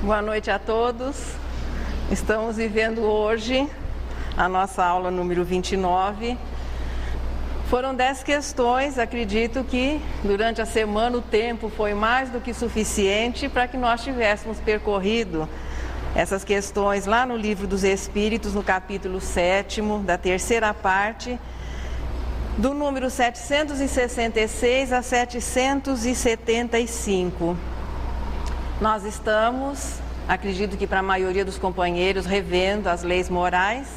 Boa noite a todos. Estamos vivendo hoje a nossa aula número 29. Foram 10 questões, acredito que durante a semana o tempo foi mais do que suficiente para que nós tivéssemos percorrido essas questões lá no Livro dos Espíritos, no capítulo 7º, da terceira parte, do número 766 a 775. Nós estamos, acredito que para a maioria dos companheiros, revendo as leis morais.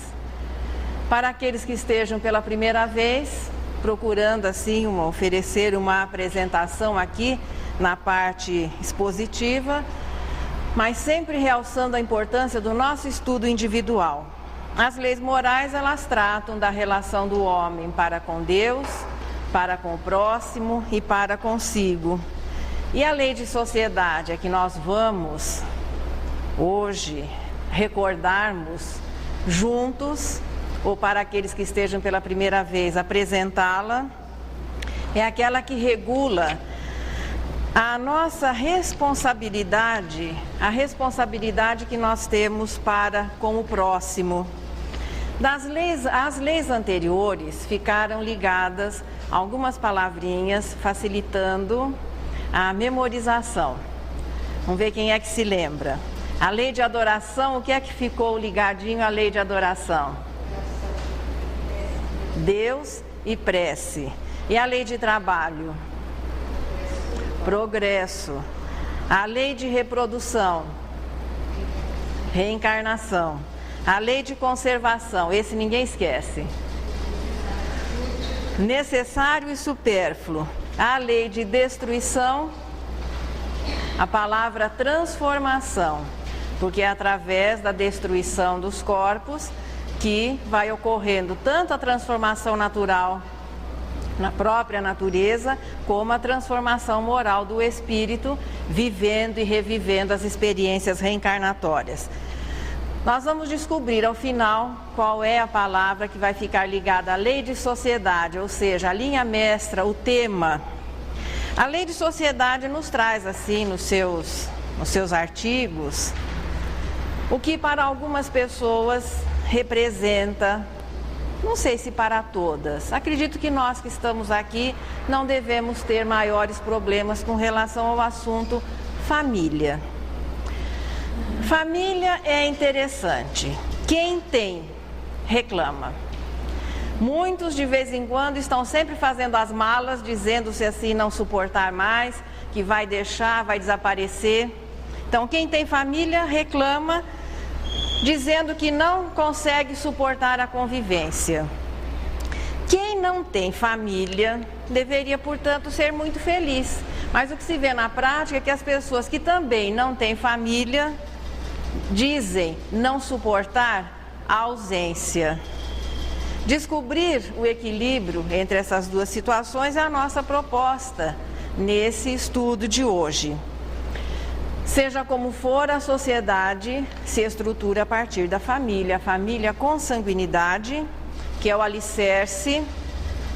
Para aqueles que estejam pela primeira vez, procurando assim oferecer uma apresentação aqui na parte expositiva, mas sempre realçando a importância do nosso estudo individual. As leis morais, elas tratam da relação do homem para com Deus, para com o próximo e para consigo. E a lei de sociedade é que nós vamos hoje recordarmos juntos, ou para aqueles que estejam pela primeira vez, apresentá-la. É aquela que regula a nossa responsabilidade, a responsabilidade que nós temos para com o próximo. As leis anteriores ficaram ligadas a algumas palavrinhas, facilitando a memorização. Vamos ver quem é que se lembra. A lei de adoração, o que é que ficou ligadinho à lei de adoração? Deus e prece. E a lei de trabalho? Progresso. A lei de reprodução? Reencarnação. A lei de conservação, esse ninguém esquece. Necessário e supérfluo. A lei de destruição, a palavra transformação, porque é através da destruição dos corpos que vai ocorrendo tanto a transformação natural na própria natureza, como a transformação moral do espírito, vivendo e revivendo as experiências reencarnatórias. Nós vamos descobrir ao final qual é a palavra que vai ficar ligada à lei de sociedade, ou seja, a linha mestra, o tema. A lei de sociedade nos traz assim nos seus artigos o que para algumas pessoas representa, não sei se para todas, acredito que nós que estamos aqui não devemos ter maiores problemas com relação ao assunto família. Família é interessante. Quem tem, reclama. Muitos de vez em quando estão sempre fazendo as malas, dizendo-se assim não suportar mais, que vai deixar, vai desaparecer. Então quem tem família reclama, dizendo que não consegue suportar a convivência. Quem não tem família deveria, portanto, ser muito feliz. Mas o que se vê na prática é que as pessoas que também não têm família dizem não suportar a ausência. Descobrir o equilíbrio entre essas duas situações é a nossa proposta nesse estudo de hoje. Seja como for, a sociedade se estrutura a partir da família. A família com sanguinidade, que é o alicerce,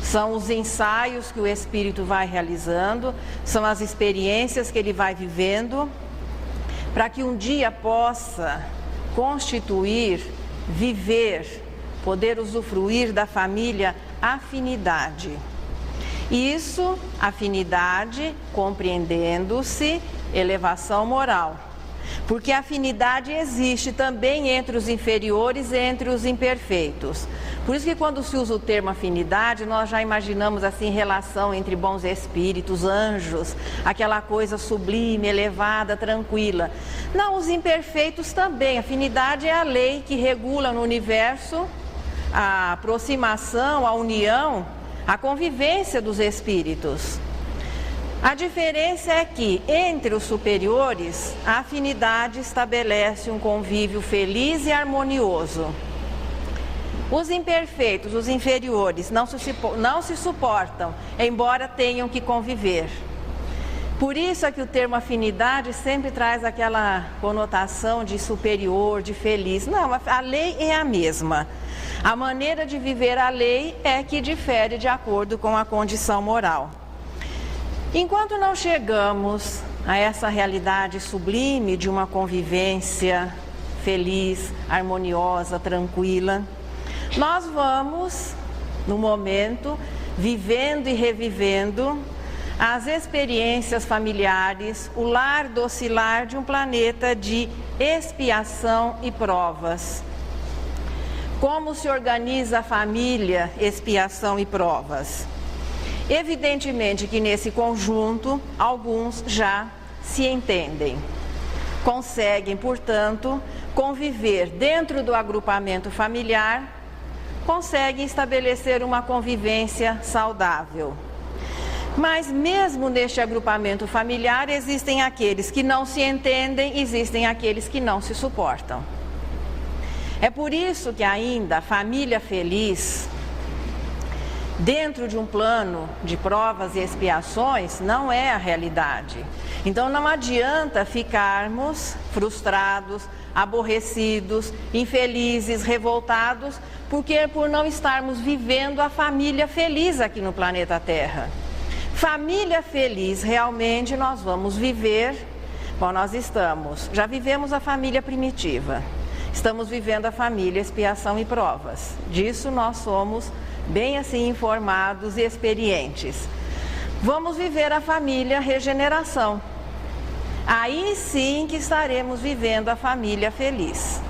são os ensaios que o espírito vai realizando, são as experiências que ele vai vivendo, para que um dia possa constituir, viver, poder usufruir da família afinidade. Isso, afinidade, compreendendo-se, elevação moral. Porque a afinidade existe também entre os inferiores e entre os imperfeitos. Por isso que quando se usa o termo afinidade, nós já imaginamos assim relação entre bons espíritos, anjos, aquela coisa sublime, elevada, tranquila. Não, os imperfeitos também. Afinidade é a lei que regula no universo a aproximação, a união, a convivência dos espíritos. A diferença é que, entre os superiores, a afinidade estabelece um convívio feliz e harmonioso. Os imperfeitos, os inferiores, não se suportam, embora tenham que conviver. Por isso é que o termo afinidade sempre traz aquela conotação de superior, de feliz. Não, a lei é a mesma. A maneira de viver a lei é que difere de acordo com a condição moral. Enquanto não chegamos a essa realidade sublime de uma convivência feliz, harmoniosa, tranquila, nós vamos, no momento, vivendo e revivendo as experiências familiares, o lar docilar de um planeta de expiação e provas. Como se organiza a família, expiação e provas? Evidentemente que nesse conjunto, alguns já se entendem. Conseguem, portanto, conviver dentro do agrupamento familiar, conseguem estabelecer uma convivência saudável. Mas mesmo neste agrupamento familiar, existem aqueles que não se entendem, existem aqueles que não se suportam. É por isso que ainda a família feliz, dentro de um plano de provas e expiações, não é a realidade. Então não adianta ficarmos frustrados, aborrecidos, infelizes, revoltados, porque por não estarmos vivendo a família feliz aqui no planeta Terra. Família feliz, realmente nós vamos viver, já vivemos a família primitiva, estamos vivendo a família expiação e provas. Disso nós somos bem assim informados e experientes. Vamos viver a família regeneração. Aí sim que estaremos vivendo a família feliz.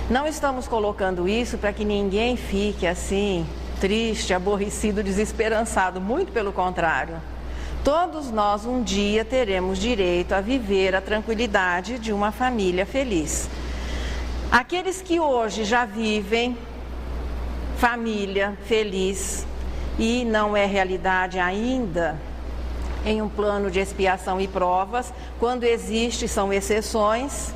Não estamos colocando isso para que ninguém fique assim, triste, aborrecido, desesperançado, muito pelo contrário. Todos nós um dia teremos direito a viver a tranquilidade de uma família feliz. Aqueles que hoje já vivem família feliz e não é realidade ainda em um plano de expiação e provas, quando existe são exceções,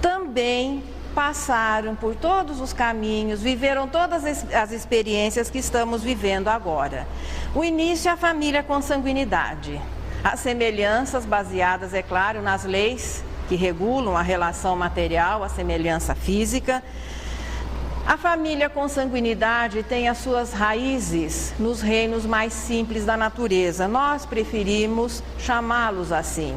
também passaram por todos os caminhos, viveram todas as experiências que estamos vivendo agora. O início é a família consanguinidade. As semelhanças baseadas, é claro, nas leis que regulam a relação material, a semelhança física. A família consanguinidade tem as suas raízes nos reinos mais simples da natureza. Nós preferimos chamá-los assim.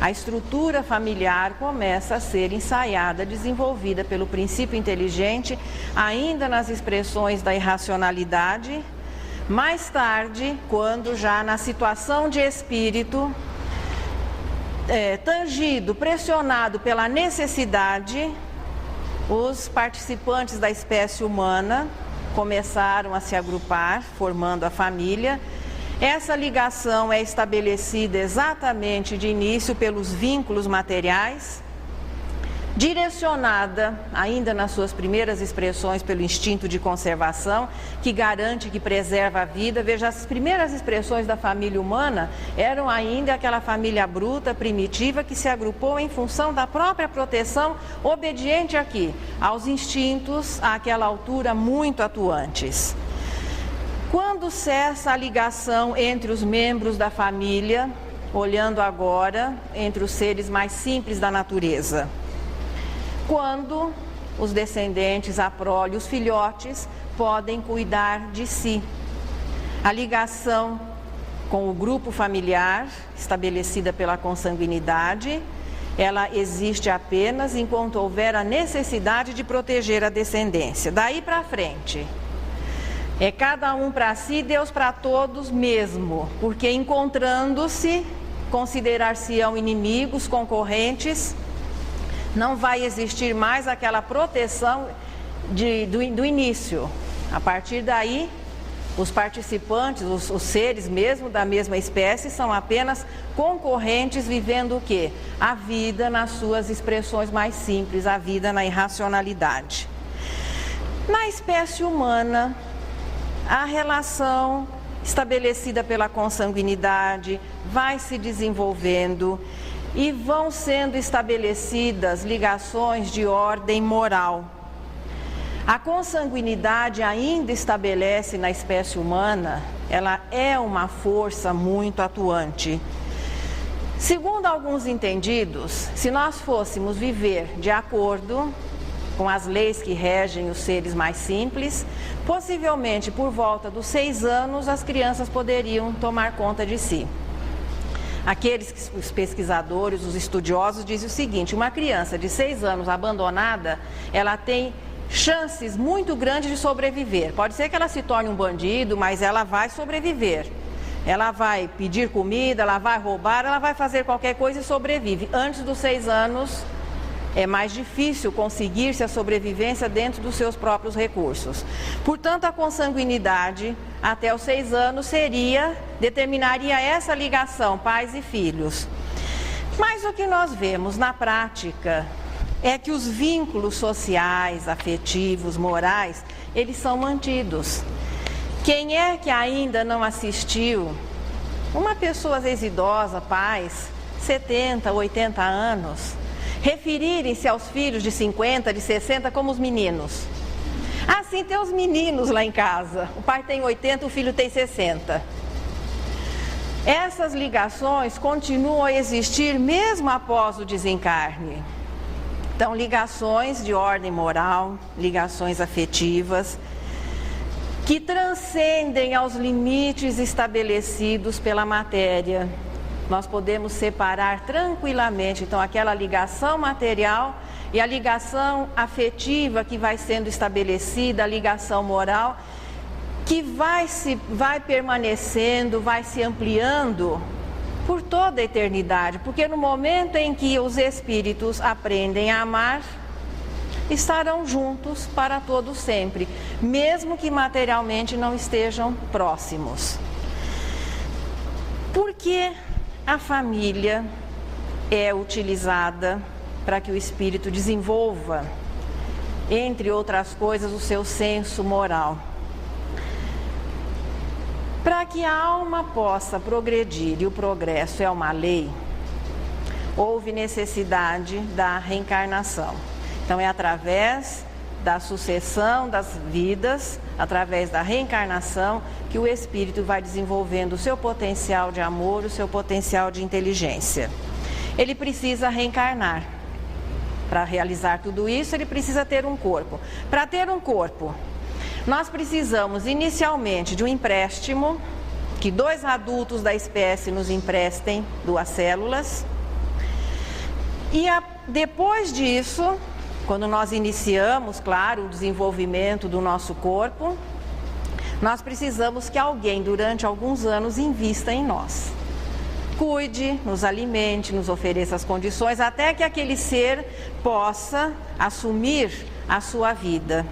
A estrutura familiar começa a ser ensaiada, desenvolvida pelo princípio inteligente, ainda nas expressões da irracionalidade. Mais tarde, quando já na situação de espírito, tangido, pressionado pela necessidade, os participantes da espécie humana começaram a se agrupar, formando a família. Essa ligação é estabelecida exatamente de início pelos vínculos materiais, direcionada, ainda nas suas primeiras expressões, pelo instinto de conservação, que garante, que preserva a vida. Veja, as primeiras expressões da família humana eram ainda aquela família bruta, primitiva, que se agrupou em função da própria proteção, obediente aqui, aos instintos, àquela altura, muito atuantes. Quando cessa a ligação entre os membros da família, olhando agora entre os seres mais simples da natureza? Quando os descendentes, a prole, os filhotes podem cuidar de si. A ligação com o grupo familiar, estabelecida pela consanguinidade, ela existe apenas enquanto houver a necessidade de proteger a descendência. Daí para frente, é cada um para si, Deus para todos mesmo, porque encontrando-se, considerar-se-ão inimigos, concorrentes, não vai existir mais aquela proteção do início. A partir daí, os participantes, os seres mesmo da mesma espécie, são apenas concorrentes vivendo o quê? A vida nas suas expressões mais simples, a vida na irracionalidade. Na espécie humana, a relação estabelecida pela consanguinidade vai se desenvolvendo e vão sendo estabelecidas ligações de ordem moral. A consanguinidade ainda estabelece na espécie humana, ela é uma força muito atuante. Segundo alguns entendidos, se nós fôssemos viver de acordo com as leis que regem os seres mais simples, possivelmente por volta dos 6 anos as crianças poderiam tomar conta de si. Os pesquisadores, os estudiosos dizem o seguinte: uma criança de 6 anos abandonada, ela tem chances muito grandes de sobreviver. Pode ser que ela se torne um bandido, mas ela vai sobreviver. Ela vai pedir comida, ela vai roubar, ela vai fazer qualquer coisa e sobrevive. Antes dos 6 anos, é mais difícil conseguir-se a sobrevivência dentro dos seus próprios recursos. Portanto, a consanguinidade até os 6 anos determinaria essa ligação, pais e filhos. Mas o que nós vemos na prática é que os vínculos sociais, afetivos, morais, eles são mantidos. Quem é que ainda não assistiu uma pessoa às vezes idosa, pais, 70, 80 anos, referirem-se aos filhos de 50, de 60 como os meninos? Assim tem os meninos lá em casa. O pai tem 80, o filho tem 60. Essas ligações continuam a existir mesmo após o desencarne. Então, ligações de ordem moral, ligações afetivas, que transcendem aos limites estabelecidos pela matéria. Nós podemos separar tranquilamente, então, aquela ligação material e a ligação afetiva que vai sendo estabelecida, a ligação moral, que vai permanecendo, vai se ampliando por toda a eternidade, porque no momento em que os espíritos aprendem a amar, estarão juntos para todo sempre, mesmo que materialmente não estejam próximos. Por que a família é utilizada para que o espírito desenvolva, entre outras coisas, o seu senso moral? Para que a alma possa progredir, e o progresso é uma lei, houve necessidade da reencarnação. Então é através da sucessão das vidas, através da reencarnação, que o espírito vai desenvolvendo o seu potencial de amor, o seu potencial de inteligência. Ele precisa reencarnar. Para realizar tudo isso, ele precisa ter um corpo. Para ter um corpo, nós precisamos inicialmente de um empréstimo, que 2 adultos da espécie nos emprestem 2 células. E depois disso, quando nós iniciamos, claro, o desenvolvimento do nosso corpo, nós precisamos que alguém, durante alguns anos, invista em nós. Cuide, nos alimente, nos ofereça as condições, até que aquele ser possa assumir a sua vida.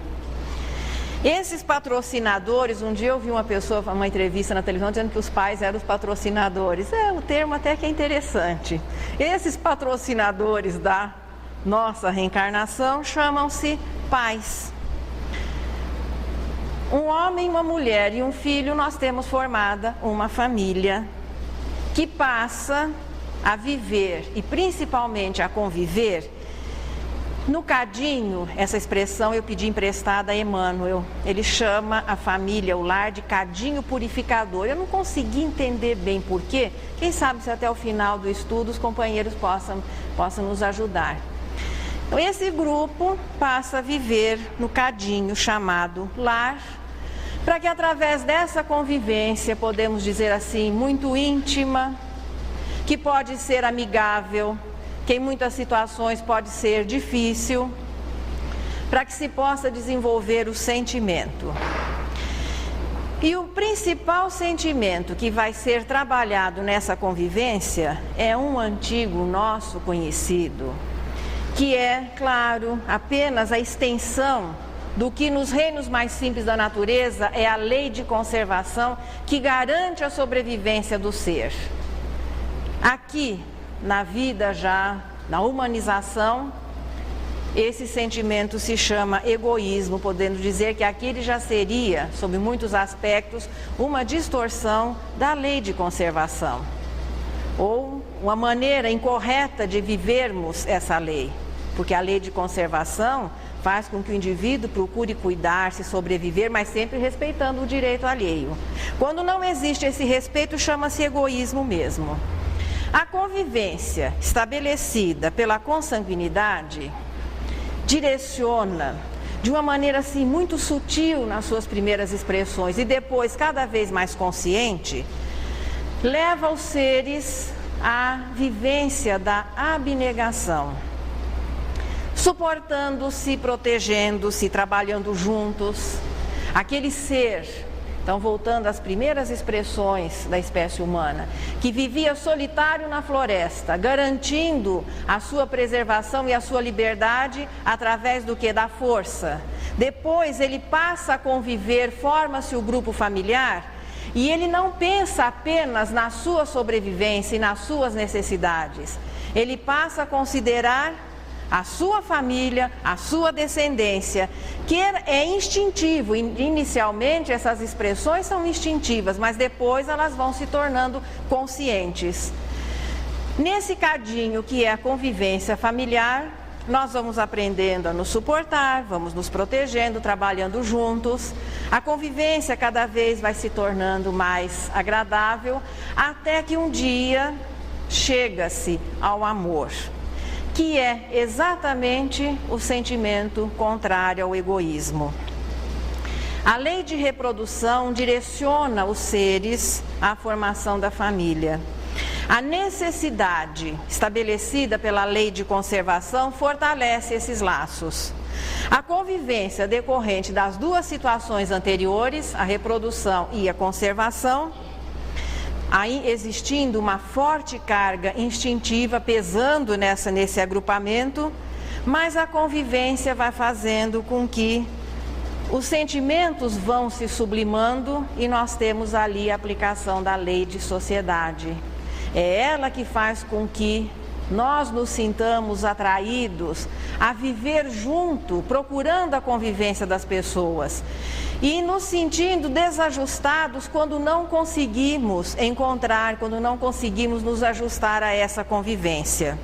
Esses patrocinadores, um dia eu vi uma entrevista na televisão dizendo que os pais eram os patrocinadores. O termo até que é interessante. Esses patrocinadores da nossa reencarnação chamam-se pais. Um homem, uma mulher e um filho, nós temos formada uma família que passa a viver e principalmente a conviver. No Cadinho, essa expressão eu pedi emprestada a Emmanuel. Ele chama a família, o lar, de Cadinho purificador. Eu não consegui entender bem por quê. Quem sabe se até o final do estudo os companheiros possam nos ajudar. Então, esse grupo passa a viver no Cadinho, chamado lar, para que através dessa convivência, podemos dizer assim, muito íntima, que pode ser amigável, que em muitas situações pode ser difícil, para que se possa desenvolver o sentimento. E o principal sentimento que vai ser trabalhado nessa convivência é um antigo nosso conhecido, que é, claro, apenas a extensão do que nos reinos mais simples da natureza é a lei de conservação que garante a sobrevivência do ser. Aqui, na vida já, na humanização, esse sentimento se chama egoísmo, podendo dizer que aquele já seria, sob muitos aspectos, uma distorção da lei de conservação, ou uma maneira incorreta de vivermos essa lei, porque a lei de conservação faz com que o indivíduo procure cuidar-se, sobreviver, mas sempre respeitando o direito alheio. Quando não existe esse respeito, chama-se egoísmo mesmo. A convivência estabelecida pela consanguinidade direciona de uma maneira assim muito sutil nas suas primeiras expressões e depois cada vez mais consciente, leva os seres a vivência da abnegação, suportando-se, protegendo-se, trabalhando juntos. Aquele ser, então voltando às primeiras expressões da espécie humana, que vivia solitário na floresta, garantindo a sua preservação e a sua liberdade através do que? Da força. Depois ele passa a conviver, forma-se o grupo familiar, e ele não pensa apenas na sua sobrevivência e nas suas necessidades. Ele passa a considerar a sua família, a sua descendência, que é instintivo. Inicialmente essas expressões são instintivas, mas depois elas vão se tornando conscientes. Nesse cadinho que é a convivência familiar, nós vamos aprendendo a nos suportar, vamos nos protegendo, trabalhando juntos. A convivência cada vez vai se tornando mais agradável, até que um dia chega-se ao amor, que é exatamente o sentimento contrário ao egoísmo. A lei de reprodução direciona os seres à formação da família. A necessidade estabelecida pela lei de conservação fortalece esses laços. A convivência decorrente das duas situações anteriores, a reprodução e a conservação, aí existindo uma forte carga instintiva pesando nesse agrupamento, mas a convivência vai fazendo com que os sentimentos vão se sublimando e nós temos ali a aplicação da lei de sociedade. É ela que faz com que nós nos sintamos atraídos a viver junto, procurando a convivência das pessoas e nos sentindo desajustados quando não conseguimos encontrar, quando não conseguimos nos ajustar a essa convivência.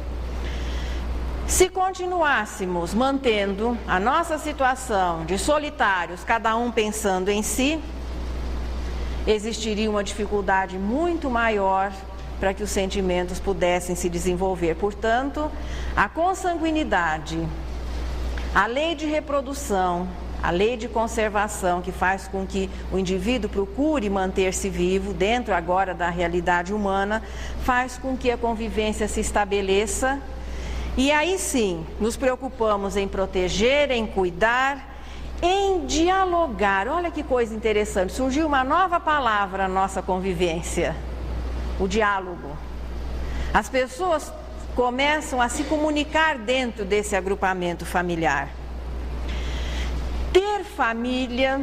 Se continuássemos mantendo a nossa situação de solitários, cada um pensando em si, existiria uma dificuldade muito maior para que os sentimentos pudessem se desenvolver. Portanto, a consanguinidade, a lei de reprodução, a lei de conservação, que faz com que o indivíduo procure manter-se vivo dentro agora da realidade humana, faz com que a convivência se estabeleça. E aí sim, nos preocupamos em proteger, em cuidar, em dialogar. Olha que coisa interessante, surgiu uma nova palavra na nossa convivência: o diálogo. As pessoas começam a se comunicar dentro desse agrupamento familiar. Ter família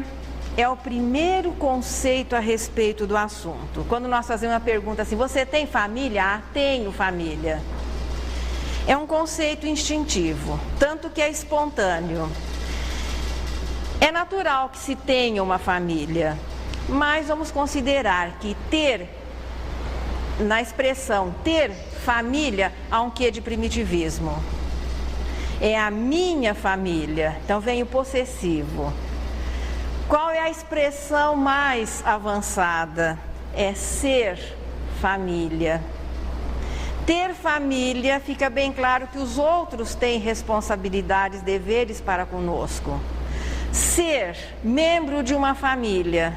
é o primeiro conceito a respeito do assunto. Quando nós fazemos uma pergunta assim: você tem família? Ah, tenho família. É um conceito instintivo, tanto que é espontâneo. É natural que se tenha uma família, mas vamos considerar que na expressão ter família, há um quê de primitivismo. É a minha família, então vem o possessivo. Qual é a expressão mais avançada? É ser família. Ter família, fica bem claro que os outros têm responsabilidades, deveres para conosco. Ser membro de uma família,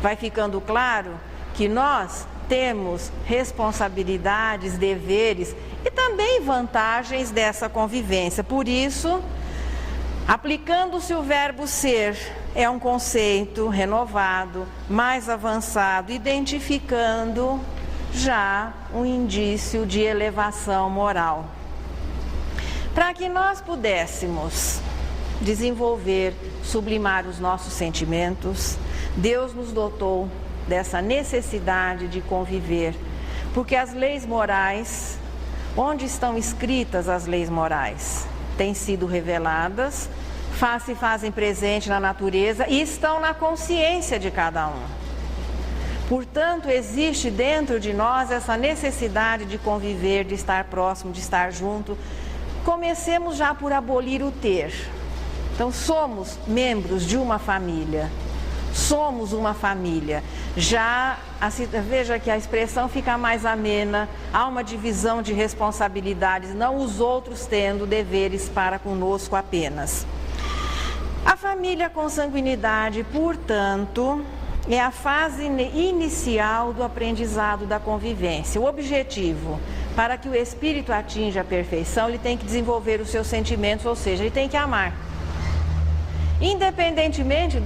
vai ficando claro que nós temos responsabilidades, deveres e também vantagens dessa convivência. Por isso, aplicando-se o verbo ser, é um conceito renovado, mais avançado, identificando já um indício de elevação moral. Para que nós pudéssemos desenvolver, sublimar os nossos sentimentos, Deus nos dotou dessa necessidade de conviver, porque as leis morais, onde estão escritas as leis morais? Têm sido reveladas, se fazem presente na natureza e estão na consciência de cada um. Portanto, existe dentro de nós essa necessidade de conviver, de estar próximo, de estar junto. Comecemos já por abolir o ter. Então, somos membros de uma família. Somos uma família. Veja que a expressão fica mais amena, há uma divisão de responsabilidades, não os outros tendo deveres para conosco apenas. A família consanguinidade, portanto, é a fase inicial do aprendizado da convivência. O objetivo, para que o espírito atinja a perfeição, ele tem que desenvolver os seus sentimentos, ou seja, ele tem que amar. Independentemente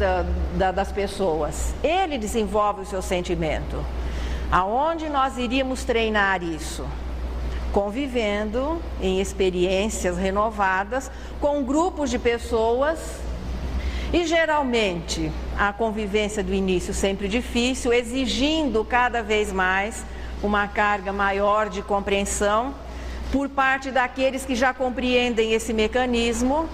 das pessoas, ele desenvolve o seu sentimento. Aonde nós iríamos treinar isso? Convivendo em experiências renovadas com grupos de pessoas. E geralmente a convivência do início sempre difícil, exigindo cada vez mais uma carga maior de compreensão por parte daqueles que já compreendem esse mecanismo.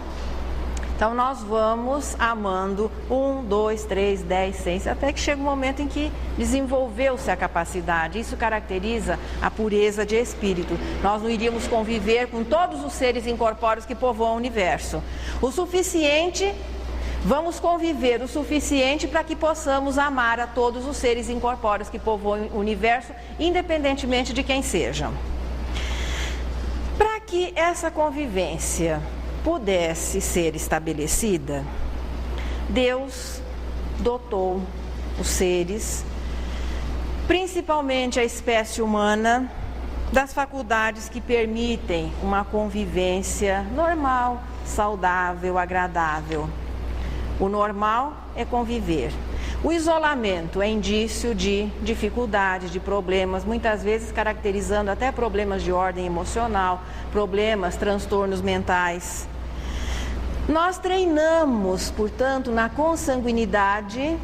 Então nós vamos amando 1, 2, 3, 10, 100, até que chega um momento em que desenvolveu-se a capacidade. Isso caracteriza a pureza de espírito. Nós não iríamos conviver com todos os seres incorpóreos que povoam o universo. O suficiente, vamos conviver o suficiente para que possamos amar a todos os seres incorpóreos que povoam o universo, independentemente de quem sejam. Para que essa convivência pudesse ser estabelecida, Deus dotou os seres, principalmente a espécie humana, das faculdades que permitem uma convivência normal, saudável, agradável. O normal é conviver. O isolamento é indício de dificuldades, de problemas, muitas vezes caracterizando até problemas de ordem emocional, problemas, transtornos mentais. Nós treinamos, portanto, na consanguinidade,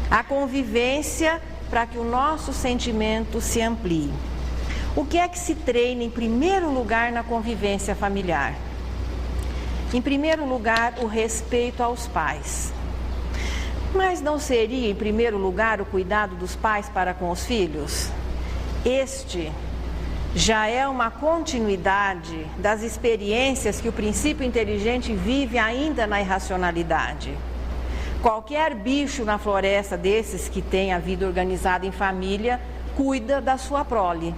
a convivência para que o nosso sentimento se amplie. O que é que se treina em primeiro lugar na convivência familiar? Em primeiro lugar, o respeito aos pais. Mas não seria, em primeiro lugar, o cuidado dos pais para com os filhos? Este já é uma continuidade das experiências que o princípio inteligente vive ainda na irracionalidade. Qualquer bicho na floresta desses que tem a vida organizada em família, cuida da sua prole.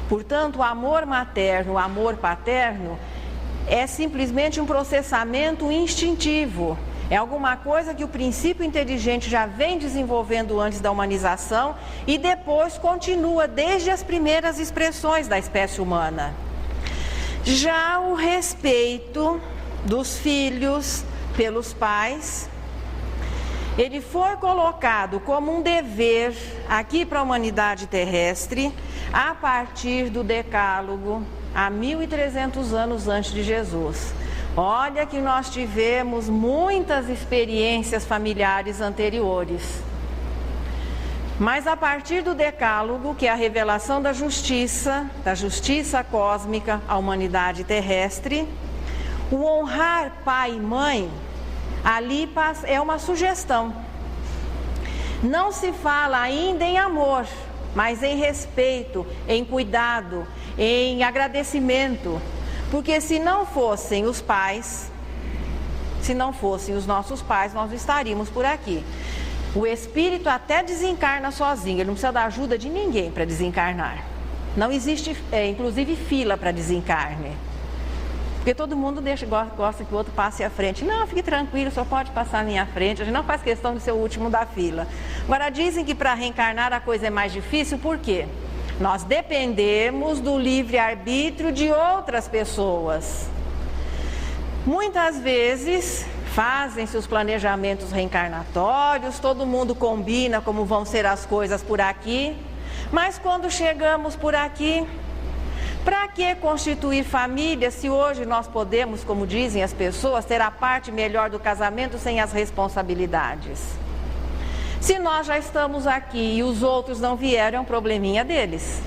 Portanto, o amor materno, o amor paterno, é simplesmente um processamento instintivo. É alguma coisa que o princípio inteligente já vem desenvolvendo antes da humanização e depois continua desde as primeiras expressões da espécie humana. Já o respeito dos filhos pelos pais, ele foi colocado como um dever aqui para a humanidade terrestre a partir do Decálogo, há 1.300 anos antes de Jesus. Olha que nós tivemos muitas experiências familiares anteriores. Mas a partir do Decálogo, que é a revelação da justiça cósmica à humanidade terrestre, o honrar pai e mãe, ali é uma sugestão. Não se fala ainda em amor, mas em respeito, em cuidado, em agradecimento. Porque se não fossem os pais, se não fossem os nossos pais, nós não estaríamos por aqui. O espírito até desencarna sozinho, ele não precisa da ajuda de ninguém para desencarnar. Não existe, inclusive, fila para desencarne. Porque todo mundo gosta que o outro passe à frente. Não, fique tranquilo, só pode passar à minha frente. A gente não faz questão de ser o último da fila. Agora, dizem que para reencarnar a coisa é mais difícil, por quê? Nós dependemos do livre-arbítrio de outras pessoas. Muitas vezes fazem-se os planejamentos reencarnatórios, todo mundo combina como vão ser as coisas por aqui, mas quando chegamos por aqui, para que constituir família se hoje nós podemos, como dizem as pessoas, ter a parte melhor do casamento sem as responsabilidades? Se nós já estamos aqui e os outros não vieram, é um probleminha deles.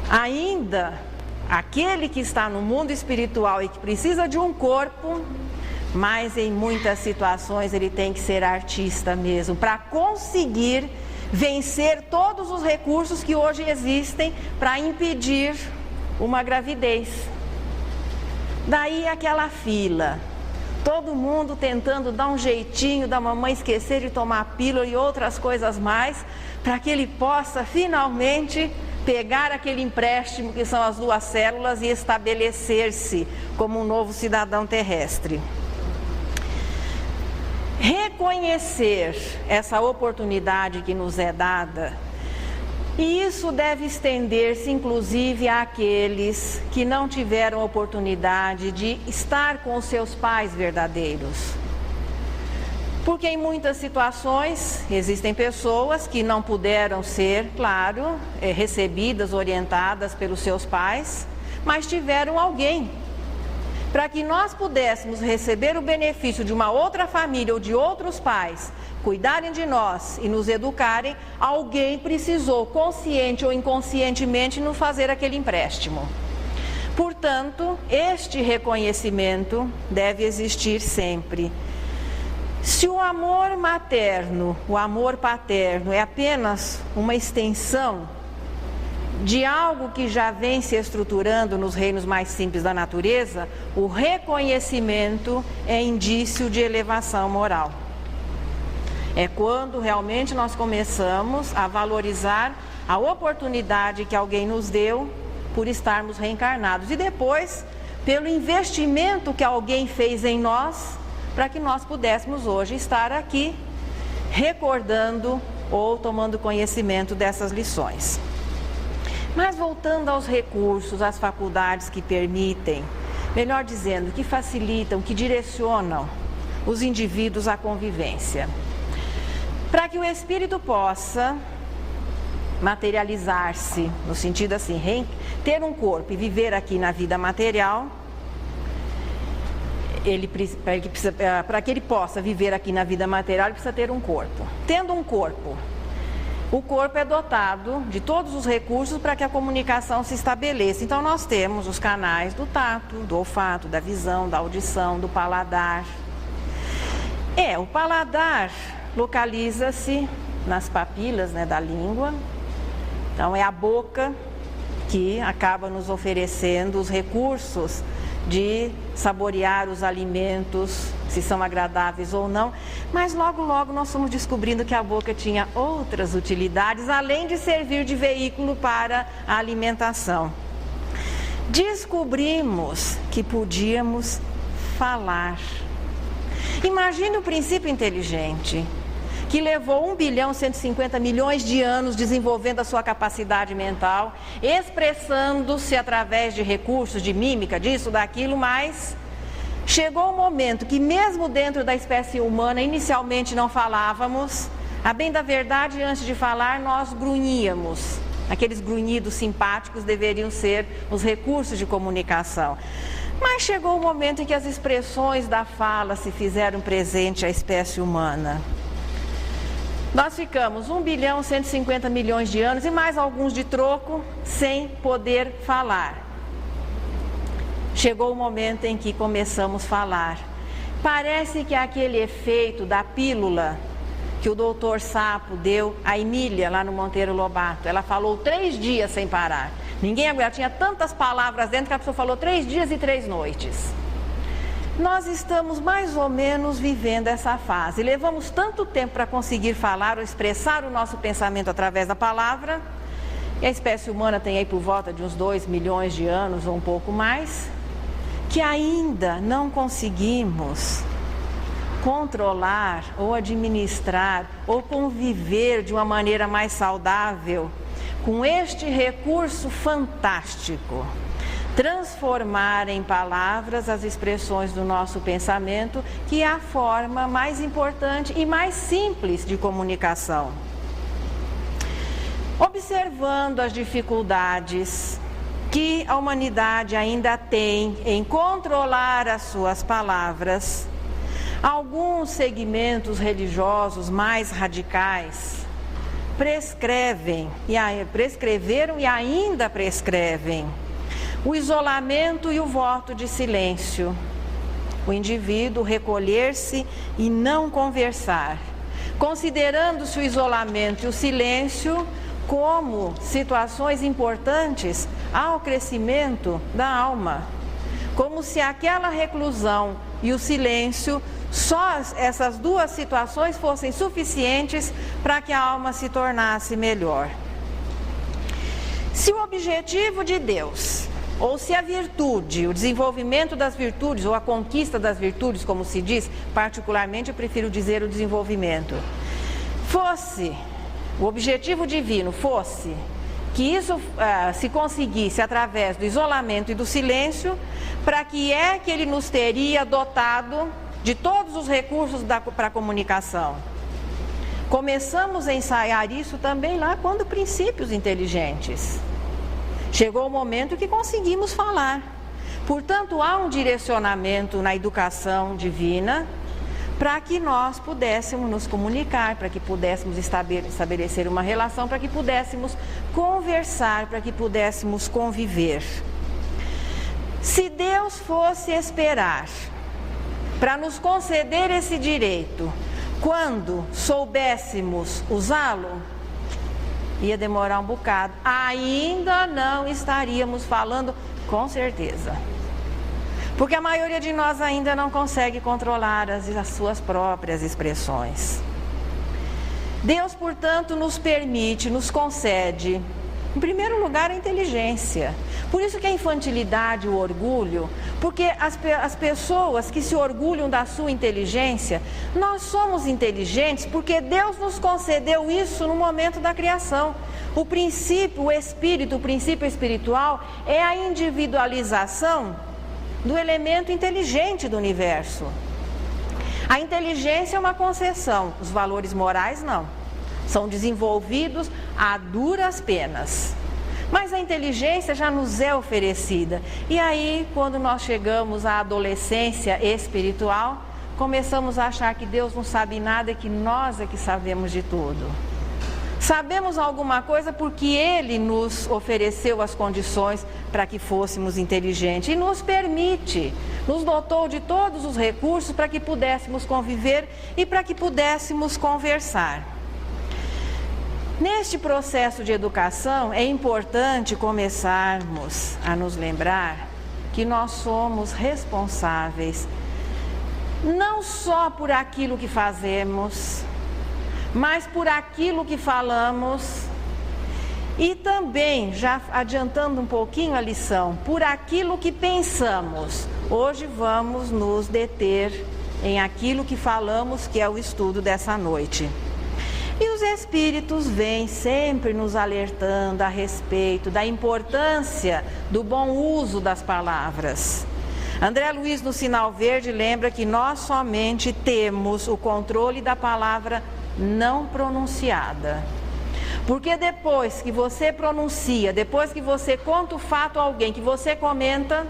Ainda, aquele que está no mundo espiritual e que precisa de um corpo, mas em muitas situações ele tem que ser artista mesmo, para conseguir vencer todos os recursos que hoje existem para impedir uma gravidez. Daí aquela fila. Todo mundo tentando dar um jeitinho da mamãe esquecer de tomar pílula e outras coisas mais, para que ele possa finalmente pegar aquele empréstimo que são as 2 células e estabelecer-se como um novo cidadão terrestre. reconhecer essa oportunidade que nos é dada, e isso deve estender-se inclusive àqueles que não tiveram oportunidade de estar com os seus pais verdadeiros. Porque em muitas situações existem pessoas que não puderam ser, claro, recebidas, orientadas pelos seus pais, mas tiveram alguém. Para que nós pudéssemos receber o benefício de uma outra família ou de outros pais, cuidarem de nós e nos educarem, alguém precisou, consciente ou inconscientemente, nos fazer aquele empréstimo. Portanto, este reconhecimento deve existir sempre. Se o amor materno, o amor paterno é apenas uma extensão de algo que já vem se estruturando nos reinos mais simples da natureza, o reconhecimento é indício de elevação moral. É quando realmente nós começamos a valorizar a oportunidade que alguém nos deu por estarmos reencarnados e depois pelo investimento que alguém fez em nós para que nós pudéssemos hoje estar aqui recordando ou tomando conhecimento dessas lições. Mas voltando aos recursos, às faculdades que permitem, melhor dizendo, que facilitam, que direcionam os indivíduos à convivência. Para que o espírito possa materializar-se, no sentido assim, ter um corpo e viver aqui na vida material, para que ele possa viver aqui na vida material, ele precisa ter um corpo. Tendo um corpo, o corpo é dotado de todos os recursos para que a comunicação se estabeleça. Então nós temos os canais do tato, do olfato, da visão, da audição, do paladar. O paladar localiza-se nas papilas, da língua. Então é a boca que acaba nos oferecendo os recursos de saborear os alimentos, se são agradáveis ou não, mas logo nós fomos descobrindo que a boca tinha outras utilidades, além de servir de veículo para a alimentação. Descobrimos que podíamos falar. Imagine o princípio inteligente, que levou 1.150 bilhões de anos desenvolvendo a sua capacidade mental, expressando-se através de recursos de mímica, disso, daquilo, mas chegou um momento que mesmo dentro da espécie humana, inicialmente não falávamos, a bem da verdade, antes de falar, nós grunhíamos. Aqueles grunhidos simpáticos deveriam ser os recursos de comunicação. Mas chegou o momento em que as expressões da fala se fizeram presente à espécie humana. Nós ficamos 1.150 bilhões de anos e mais alguns de troco sem poder falar. Chegou o momento em que começamos a falar. Parece que aquele efeito da pílula que o doutor Sapo deu a Emília lá no Monteiro Lobato, ela falou 3 dias sem parar. Ninguém aguentava, tinha tantas palavras dentro que a pessoa falou 3 dias e 3 noites. Nós estamos mais ou menos vivendo essa fase. Levamos tanto tempo para conseguir falar ou expressar o nosso pensamento através da palavra, e a espécie humana tem aí por volta de uns 2 milhões de anos ou um pouco mais, que ainda não conseguimos controlar ou administrar ou conviver de uma maneira mais saudável com este recurso fantástico. Transformar em palavras as expressões do nosso pensamento, que é a forma mais importante e mais simples de comunicação. Observando as dificuldades que a humanidade ainda tem em controlar as suas palavras, alguns segmentos religiosos mais radicais prescreveram e ainda prescrevem o isolamento e o voto de silêncio. O indivíduo recolher-se e não conversar, considerando-se o isolamento e o silêncio como situações importantes ao crescimento da alma. Como se aquela reclusão e o silêncio, só essas 2 situações fossem suficientes para que a alma se tornasse melhor. Se o objetivo de Deus ou se a virtude, o desenvolvimento das virtudes, ou a conquista das virtudes, como se diz, particularmente eu prefiro dizer o desenvolvimento, fosse, o objetivo divino fosse que isso se conseguisse através do isolamento e do silêncio, para que ele nos teria dotado de todos os recursos para a comunicação. Começamos a ensaiar isso também lá quando princípios inteligentes. Chegou o momento que conseguimos falar. Portanto, há um direcionamento na educação divina para que nós pudéssemos nos comunicar, para que pudéssemos estabelecer uma relação, para que pudéssemos conversar, para que pudéssemos conviver. Se Deus fosse esperar para nos conceder esse direito, quando soubéssemos usá-lo, ia demorar um bocado. Ainda não estaríamos falando, com certeza. Porque a maioria de nós ainda não consegue controlar as suas próprias expressões. Deus, portanto, nos permite, nos concede, em primeiro lugar, a inteligência. Por isso que a infantilidade, o orgulho, porque as pessoas que se orgulham da sua inteligência, nós somos inteligentes porque Deus nos concedeu isso no momento da criação. O princípio, o espírito, o princípio espiritual é a individualização do elemento inteligente do universo. A inteligência é uma concessão, os valores morais não. São desenvolvidos a duras penas. Mas a inteligência já nos é oferecida. E aí, quando nós chegamos à adolescência espiritual, começamos a achar que Deus não sabe nada e que nós é que sabemos de tudo. Sabemos alguma coisa porque Ele nos ofereceu as condições para que fôssemos inteligentes e nos permite, nos dotou de todos os recursos para que pudéssemos conviver e para que pudéssemos conversar. Neste processo de educação é importante começarmos a nos lembrar que nós somos responsáveis não só por aquilo que fazemos, mas por aquilo que falamos e também, já adiantando um pouquinho a lição, por aquilo que pensamos. Hoje vamos nos deter em aquilo que falamos, que é o estudo dessa noite. E os Espíritos vêm sempre nos alertando a respeito da importância do bom uso das palavras. André Luiz, no Sinal Verde, lembra que nós somente temos o controle da palavra não pronunciada. Porque depois que você pronuncia, depois que você conta o fato a alguém, que você comenta,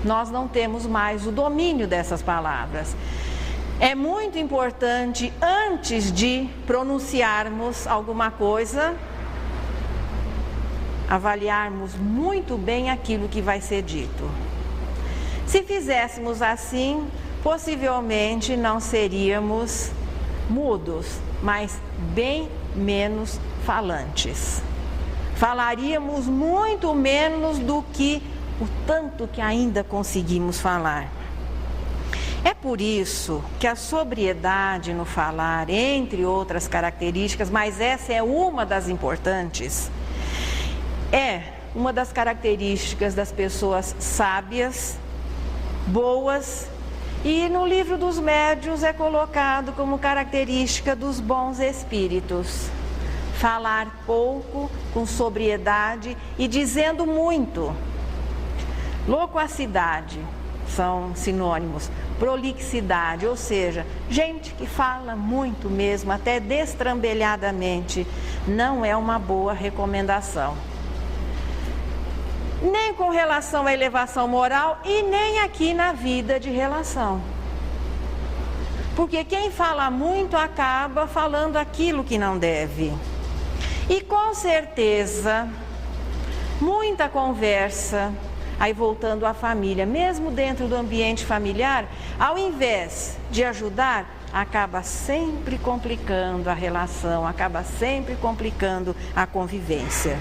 nós não temos mais o domínio dessas palavras. É muito importante, antes de pronunciarmos alguma coisa, avaliarmos muito bem aquilo que vai ser dito. Se fizéssemos assim, possivelmente não seríamos mudos, mas bem menos falantes. Falaríamos muito menos do que o tanto que ainda conseguimos falar. É por isso que a sobriedade no falar, entre outras características, mas essa é uma das importantes, é uma das características das pessoas sábias, boas, e no livro dos médiuns é colocado como característica dos bons espíritos. Falar pouco, com sobriedade e dizendo muito. Loquacidade são sinônimos. Prolixidade, ou seja, gente que fala muito mesmo, até destrambelhadamente, não é uma boa recomendação. Nem com relação à elevação moral e nem aqui na vida de relação. Porque quem fala muito acaba falando aquilo que não deve. E com certeza, muita conversa, aí voltando à família, mesmo dentro do ambiente familiar, ao invés de ajudar, acaba sempre complicando a relação, acaba sempre complicando a convivência.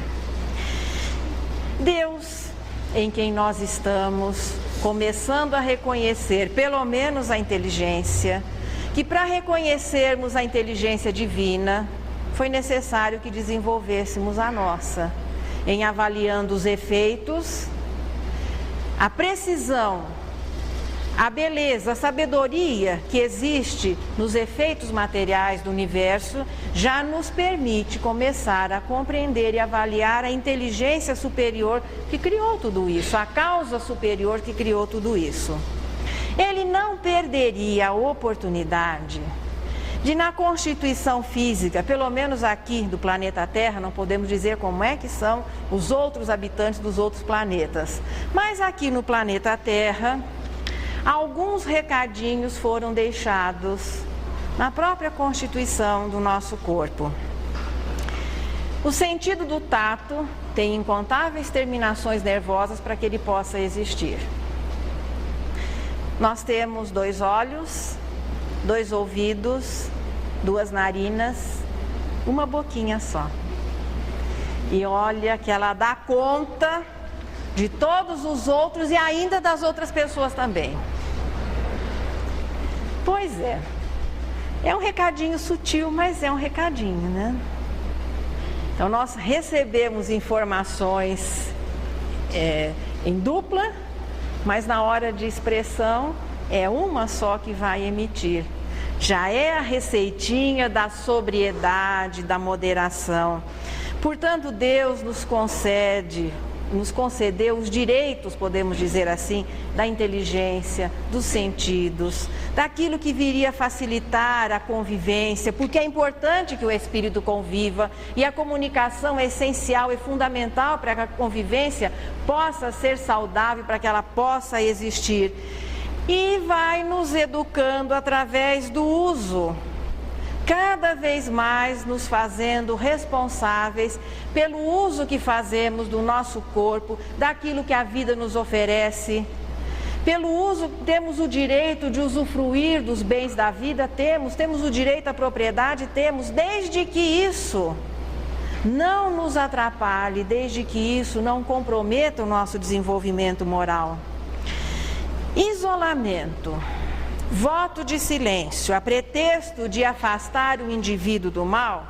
Deus, em quem nós estamos começando a reconhecer, pelo menos a inteligência, que para reconhecermos a inteligência divina, foi necessário que desenvolvêssemos a nossa, em avaliando os efeitos a precisão, a beleza, a sabedoria que existe nos efeitos materiais do universo já nos permite começar a compreender e avaliar a inteligência superior que criou tudo isso, a causa superior que criou tudo isso. Ele não perderia a oportunidade de, na constituição física, pelo menos aqui do planeta Terra, não podemos dizer como é que são os outros habitantes dos outros planetas, mas aqui no planeta Terra, alguns recadinhos foram deixados na própria constituição do nosso corpo. O sentido do tato tem incontáveis terminações nervosas para que ele possa existir. Nós temos 2 olhos, 2 ouvidos, 2 narinas, uma boquinha só. E olha que ela dá conta de todos os outros e ainda das outras pessoas também. Pois é um recadinho sutil, mas é um recadinho, né? Então nós recebemos informações em dupla, mas na hora de expressão é uma só que vai emitir. Já é a receitinha da sobriedade, da moderação. Portanto, Deus nos concedeu os direitos, podemos dizer assim, da inteligência, dos sentidos, daquilo que viria a facilitar a convivência, porque é importante que o espírito conviva e a comunicação é essencial e fundamental para que a convivência possa ser saudável, para que ela possa existir. E vai nos educando através do uso, cada vez mais nos fazendo responsáveis pelo uso que fazemos do nosso corpo, daquilo que a vida nos oferece. Pelo uso, temos o direito de usufruir dos bens da vida, temos o direito à propriedade, desde que isso não nos atrapalhe, desde que isso não comprometa o nosso desenvolvimento moral. Isolamento, voto de silêncio, a pretexto de afastar o indivíduo do mal,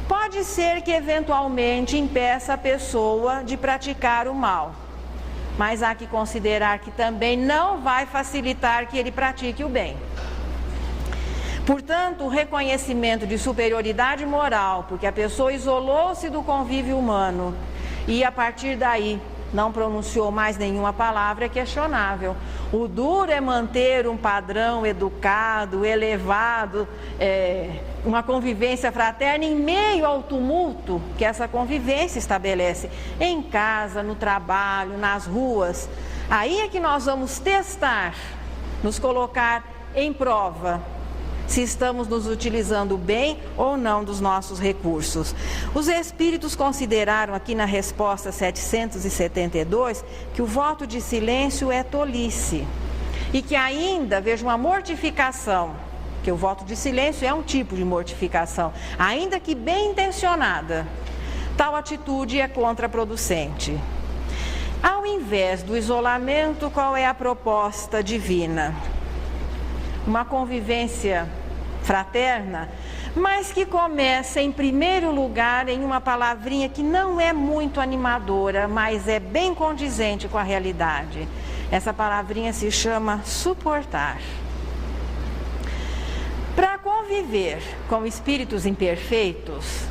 pode ser que eventualmente impeça a pessoa de praticar o mal, mas há que considerar que também não vai facilitar que ele pratique o bem. Portanto, o reconhecimento de superioridade moral, porque a pessoa isolou-se do convívio humano e a partir daí não pronunciou mais nenhuma palavra, é questionável. O duro é manter um padrão educado, elevado, uma convivência fraterna em meio ao tumulto que essa convivência estabelece em casa, no trabalho, nas ruas. Aí é que nós vamos testar, nos colocar em prova, se estamos nos utilizando bem ou não dos nossos recursos. Os espíritos consideraram aqui na resposta 772 que o voto de silêncio é tolice e que ainda, veja, uma mortificação, que o voto de silêncio é um tipo de mortificação, ainda que bem intencionada, tal atitude é contraproducente. Ao invés do isolamento, qual é a proposta divina? Uma convivência fraterna, mas que começa em primeiro lugar em uma palavrinha que não é muito animadora, mas é bem condizente com a realidade. Essa palavrinha se chama suportar. Para conviver com espíritos imperfeitos,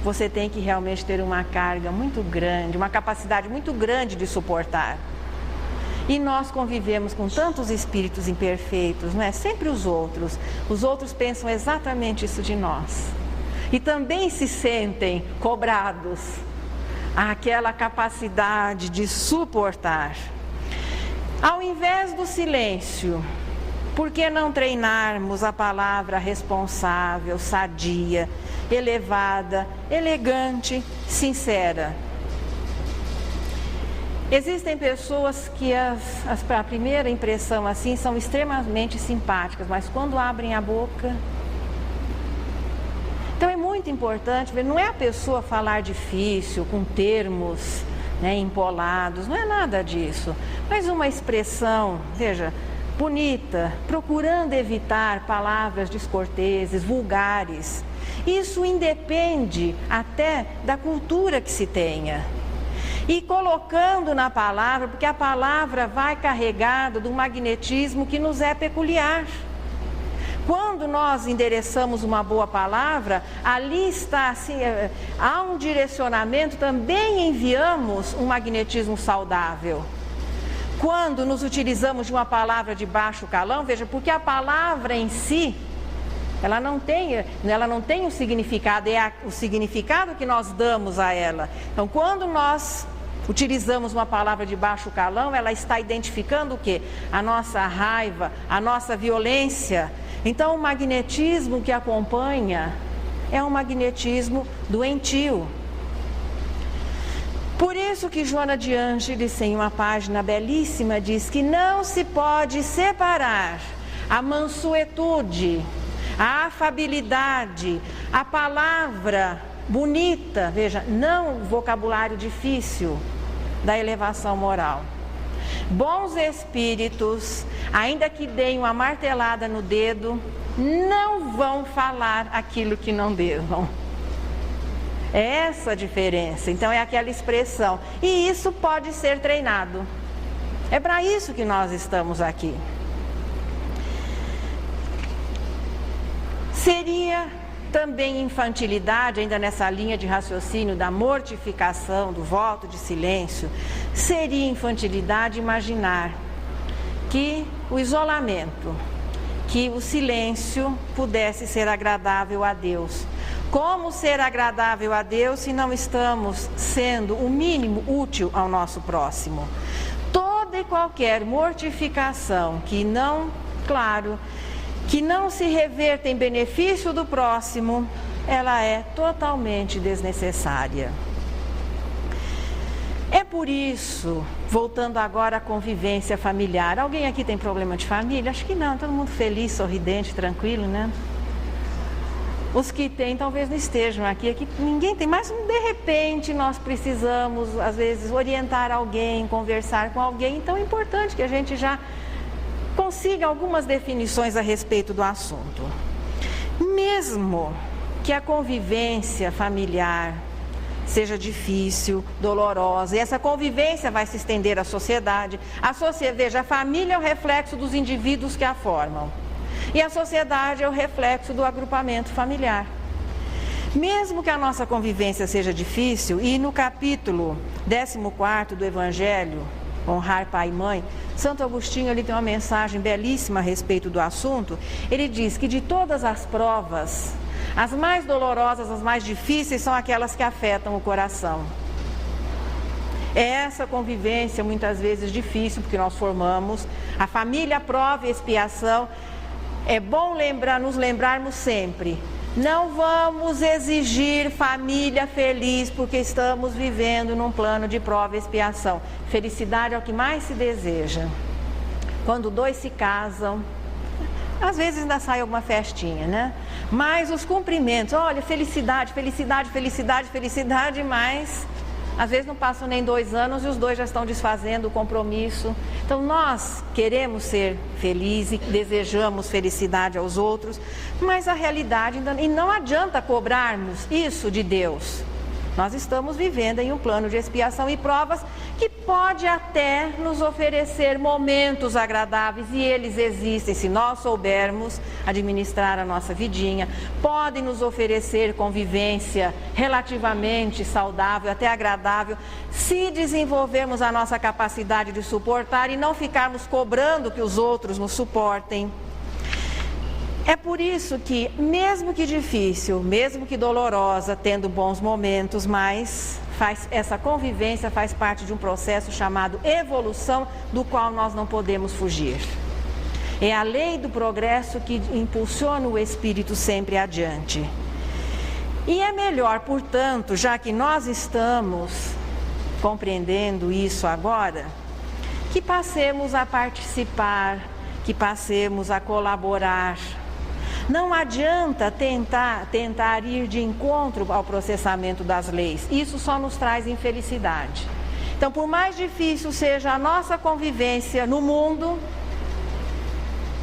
você tem que realmente ter uma carga muito grande, uma capacidade muito grande de suportar. E nós convivemos com tantos espíritos imperfeitos, não é? Sempre os outros pensam exatamente isso de nós. E também se sentem cobrados àquela capacidade de suportar. Ao invés do silêncio, por que não treinarmos a palavra responsável, sadia, elevada, elegante, sincera? Existem pessoas que a primeira impressão assim são extremamente simpáticas, mas quando abrem a boca... Então é muito importante, não é a pessoa falar difícil, com termos, né, empolados, não é nada disso. Mas uma expressão, veja, bonita, procurando evitar palavras descorteses, vulgares. Isso independe até da cultura que se tenha. e colocando na palavra, porque a palavra vai carregada de um magnetismo que nos é peculiar. Quando nós endereçamos uma boa palavra, ali está, assim, há um direcionamento, também enviamos um magnetismo saudável. Quando nos utilizamos de uma palavra de baixo calão, veja, porque a palavra em si, ela não tem um significado, é o significado que nós damos a ela. Então, quando nós utilizamos uma palavra de baixo calão, ela está identificando o quê? A nossa raiva, a nossa violência. Então, o magnetismo que acompanha é um magnetismo doentio. Por isso que Joana de Ângeles, em uma página belíssima, diz que não se pode separar a mansuetude, a afabilidade, a palavra bonita, veja, não vocabulário difícil, da elevação moral. Bons espíritos, ainda que deem uma martelada no dedo, não vão falar aquilo que não devam. É essa a diferença. Então é aquela expressão. E isso pode ser treinado. É para isso que nós estamos aqui. Seria também infantilidade, ainda nessa linha de raciocínio da mortificação, do voto de silêncio, seria infantilidade imaginar que o isolamento, que o silêncio pudesse ser agradável a Deus. Como ser agradável a Deus se não estamos sendo o mínimo útil ao nosso próximo? Toda e qualquer mortificação que não se reverta em benefício do próximo, ela é totalmente desnecessária. É por isso, voltando agora à convivência familiar. Alguém aqui tem problema de família? Acho que não, todo mundo feliz, sorridente, tranquilo, né? Os que têm talvez não estejam aqui ninguém tem, mas de repente nós precisamos, às vezes, orientar alguém, conversar com alguém, então é importante que a gente já consiga algumas definições a respeito do assunto. Mesmo que a convivência familiar seja difícil, dolorosa, e essa convivência vai se estender à sociedade. Veja, a família é o reflexo dos indivíduos que a formam, e a sociedade é o reflexo do agrupamento familiar. Mesmo que a nossa convivência seja difícil, e no capítulo 14 do Evangelho, Honrar Pai e Mãe, Santo Agostinho ele tem uma mensagem belíssima a respeito do assunto. Ele diz que de todas as provas, as mais dolorosas, as mais difíceis são aquelas que afetam o coração. É essa convivência muitas vezes difícil, porque nós formamos a família, prova e expiação. É bom nos lembrarmos sempre. Não vamos exigir família feliz porque estamos vivendo num plano de prova e expiação. Felicidade é o que mais se deseja. Quando dois se casam, às vezes ainda sai alguma festinha, né? Mas os cumprimentos, olha, felicidade, felicidade, felicidade, felicidade, mas às vezes não passam nem 2 anos e os dois já estão desfazendo o compromisso. Então nós queremos ser felizes e desejamos felicidade aos outros, mas a realidade ainda... E não adianta cobrarmos isso de Deus. Nós estamos vivendo em um plano de expiação e provas que pode até nos oferecer momentos agradáveis, e eles existem se nós soubermos administrar a nossa vidinha. Podem nos oferecer convivência relativamente saudável, até agradável, se desenvolvermos a nossa capacidade de suportar e não ficarmos cobrando que os outros nos suportem. É por isso que, mesmo que difícil, mesmo que dolorosa, tendo bons momentos, mas essa convivência faz parte de um processo chamado evolução, do qual nós não podemos fugir. É a lei do progresso que impulsiona o espírito sempre adiante. E é melhor, portanto, já que nós estamos compreendendo isso agora, que passemos a participar, que passemos a colaborar. Não adianta tentar ir de encontro ao processamento das leis. Isso só nos traz infelicidade. Então, por mais difícil seja a nossa convivência no mundo,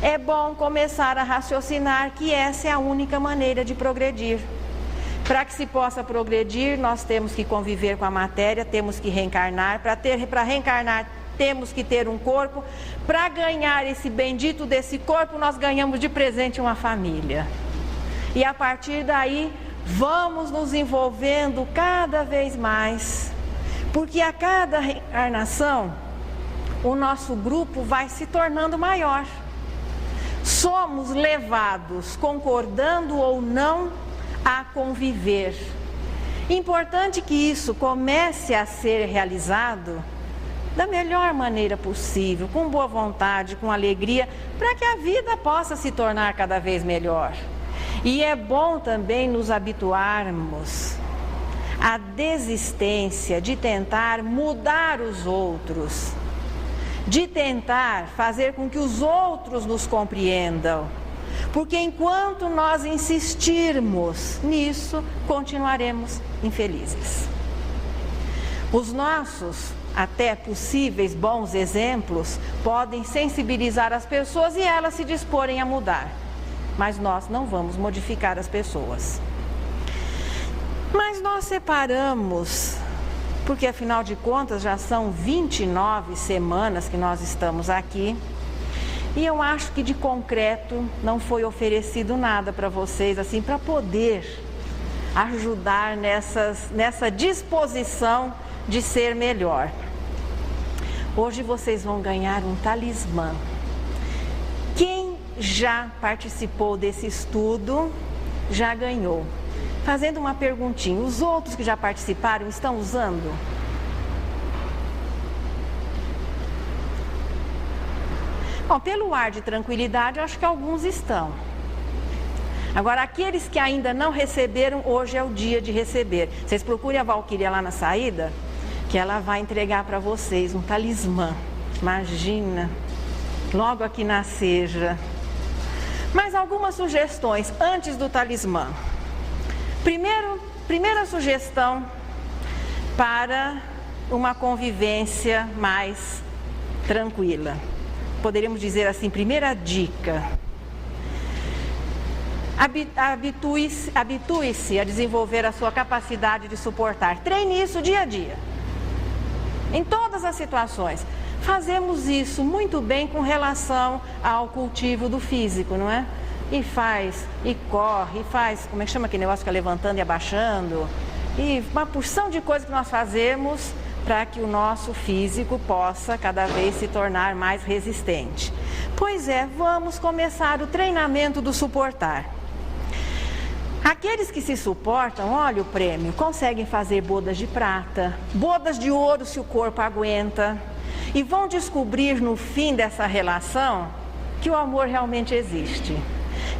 é bom começar a raciocinar que essa é a única maneira de progredir. Para que se possa progredir, nós temos que conviver com a matéria, temos que reencarnar. Para reencarnar, temos que ter um corpo. Para ganhar esse bendito desse corpo, nós ganhamos de presente uma família. E a partir daí, vamos nos envolvendo cada vez mais. Porque a cada reencarnação, o nosso grupo vai se tornando maior. Somos levados, concordando ou não, a conviver. Importante que isso comece a ser realizado da melhor maneira possível, com boa vontade, com alegria, para que a vida possa se tornar cada vez melhor. E é bom também nos habituarmos à desistência de tentar mudar os outros, de tentar fazer com que os outros nos compreendam. Porque enquanto nós insistirmos nisso, continuaremos infelizes. Os nossos até possíveis bons exemplos podem sensibilizar as pessoas e elas se disporem a mudar. Mas nós não vamos modificar as pessoas. Mas nós separamos, porque afinal de contas já são 29 semanas que nós estamos aqui. E eu acho que de concreto não foi oferecido nada para vocês, assim, para poder ajudar nessa disposição de ser melhor. Hoje vocês vão ganhar um talismã. Quem já participou desse estudo já ganhou. Fazendo uma perguntinha, os outros que já participaram estão usando? Bom, pelo ar de tranquilidade, eu acho que alguns estão. Agora, aqueles que ainda não receberam, hoje é o dia de receber. Vocês procurem a Valquíria lá na saída, que ela vai entregar para vocês um talismã. Imagina, logo aqui na Seja. Mas algumas sugestões antes do talismã. Primeira sugestão para uma convivência mais tranquila. Poderíamos dizer assim, primeira dica. Habitue-se a desenvolver a sua capacidade de suportar. Treine isso dia a dia. Em todas as situações. Fazemos isso muito bem com relação ao cultivo do físico, não é? E faz, e corre, e faz, como é que chama aquele negócio que é levantando e abaixando? E uma porção de coisas que nós fazemos para que o nosso físico possa cada vez se tornar mais resistente. Pois é, vamos começar o treinamento do suportar. Aqueles que se suportam, olha o prêmio, conseguem fazer bodas de prata, bodas de ouro se o corpo aguenta, e vão descobrir no fim dessa relação que o amor realmente existe.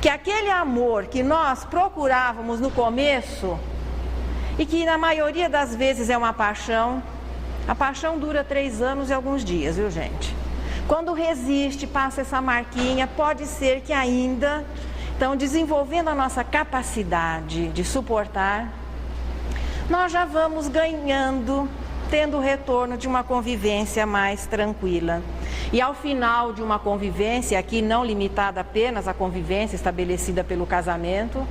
Que aquele amor que nós procurávamos no começo, e que na maioria das vezes é uma paixão, a paixão dura 3 anos e alguns dias, viu gente? Quando resiste, passa essa marquinha, pode ser que ainda, então desenvolvendo a nossa capacidade de suportar, nós já vamos ganhando, tendo o retorno de uma convivência mais tranquila. E ao final de uma convivência, aqui não limitada apenas à convivência estabelecida pelo casamento,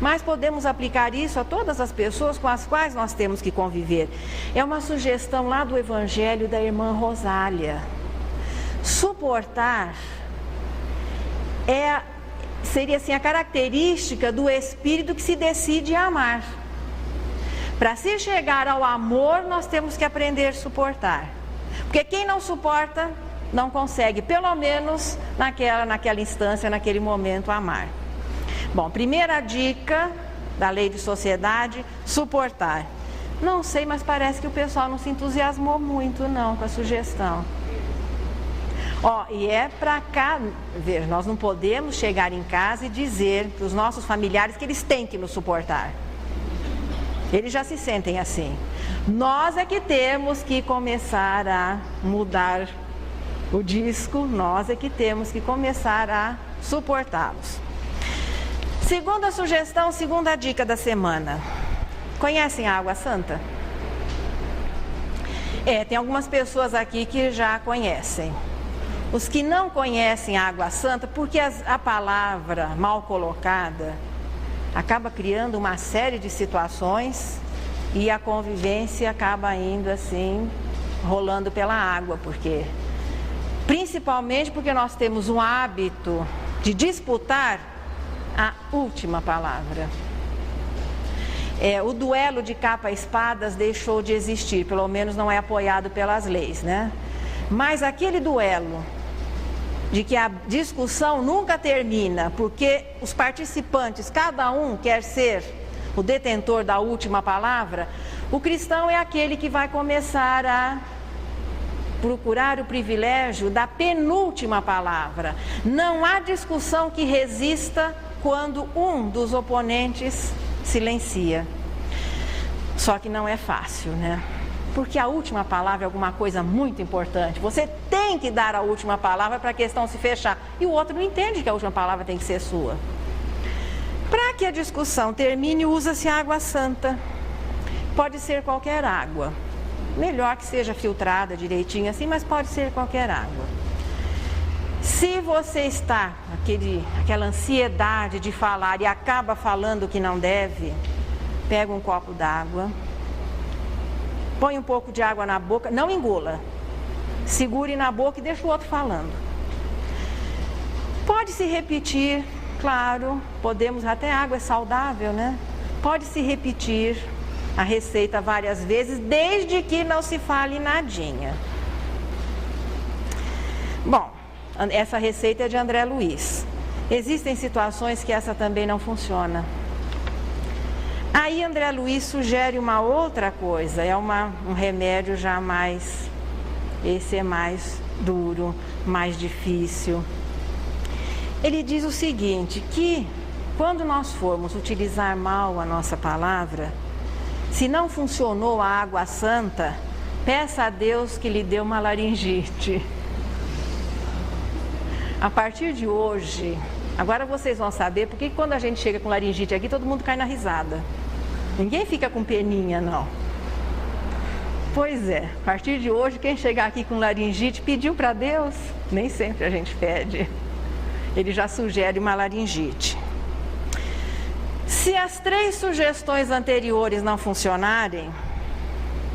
mas podemos aplicar isso a todas as pessoas com as quais nós temos que conviver. É uma sugestão lá do Evangelho da irmã Rosália. Suportar seria assim a característica do espírito que se decide a amar. Para se chegar ao amor, nós temos que aprender a suportar. Porque quem não suporta, não consegue, pelo menos naquela instância, naquele momento, amar. Bom, primeira dica da lei de sociedade, suportar. Não sei, mas parece que o pessoal não se entusiasmou muito não com a sugestão. E é para cá, ver, nós não podemos chegar em casa e dizer para os nossos familiares que eles têm que nos suportar. Eles já se sentem assim. Nós é que temos que começar a mudar o disco, nós é que temos que começar a suportá-los. Segunda sugestão, segunda dica da semana. Conhecem a água santa? Tem algumas pessoas aqui que já conhecem. Os que não conhecem a água santa, porque a palavra mal colocada acaba criando uma série de situações e a convivência acaba indo assim, rolando pela água, principalmente porque nós temos um hábito de disputar a última palavra. O duelo de capa-espadas deixou de existir, pelo menos não é apoiado pelas leis, né? Mas aquele duelo de que a discussão nunca termina, porque os participantes, cada um quer ser o detentor da última palavra, o cristão é aquele que vai começar a procurar o privilégio da penúltima palavra. Não há discussão que resista quando um dos oponentes silencia. Só que não é fácil, né? Porque a última palavra é alguma coisa muito importante. Você tem que dar a última palavra para a questão se fechar. E o outro não entende que a última palavra tem que ser sua. Para que a discussão termine, usa-se água santa. Pode ser qualquer água. Melhor que seja filtrada direitinho assim, mas pode ser qualquer água. Se você está aquela ansiedade de falar e acaba falando o que não deve, pega um copo d'água, põe um pouco de água na boca, não engula, segure na boca e deixa o outro falando. Pode se repetir, claro, até água é saudável, né? Pode se repetir a receita várias vezes, desde que não se fale nadinha. Bom, essa receita é de André Luiz. Existem situações que essa também não funciona. Aí André Luiz sugere uma outra coisa, um remédio já mais, esse é mais duro, mais difícil. Ele diz o seguinte, que quando nós formos utilizar mal a nossa palavra, se não funcionou a água santa, peça a Deus que lhe dê uma laringite. A partir de hoje, agora vocês vão saber porque quando a gente chega com laringite aqui, todo mundo cai na risada. Ninguém fica com peninha, não. Pois é, a partir de hoje, quem chegar aqui com laringite pediu para Deus, nem sempre a gente pede. Ele já sugere uma laringite. Se as 3 sugestões anteriores não funcionarem,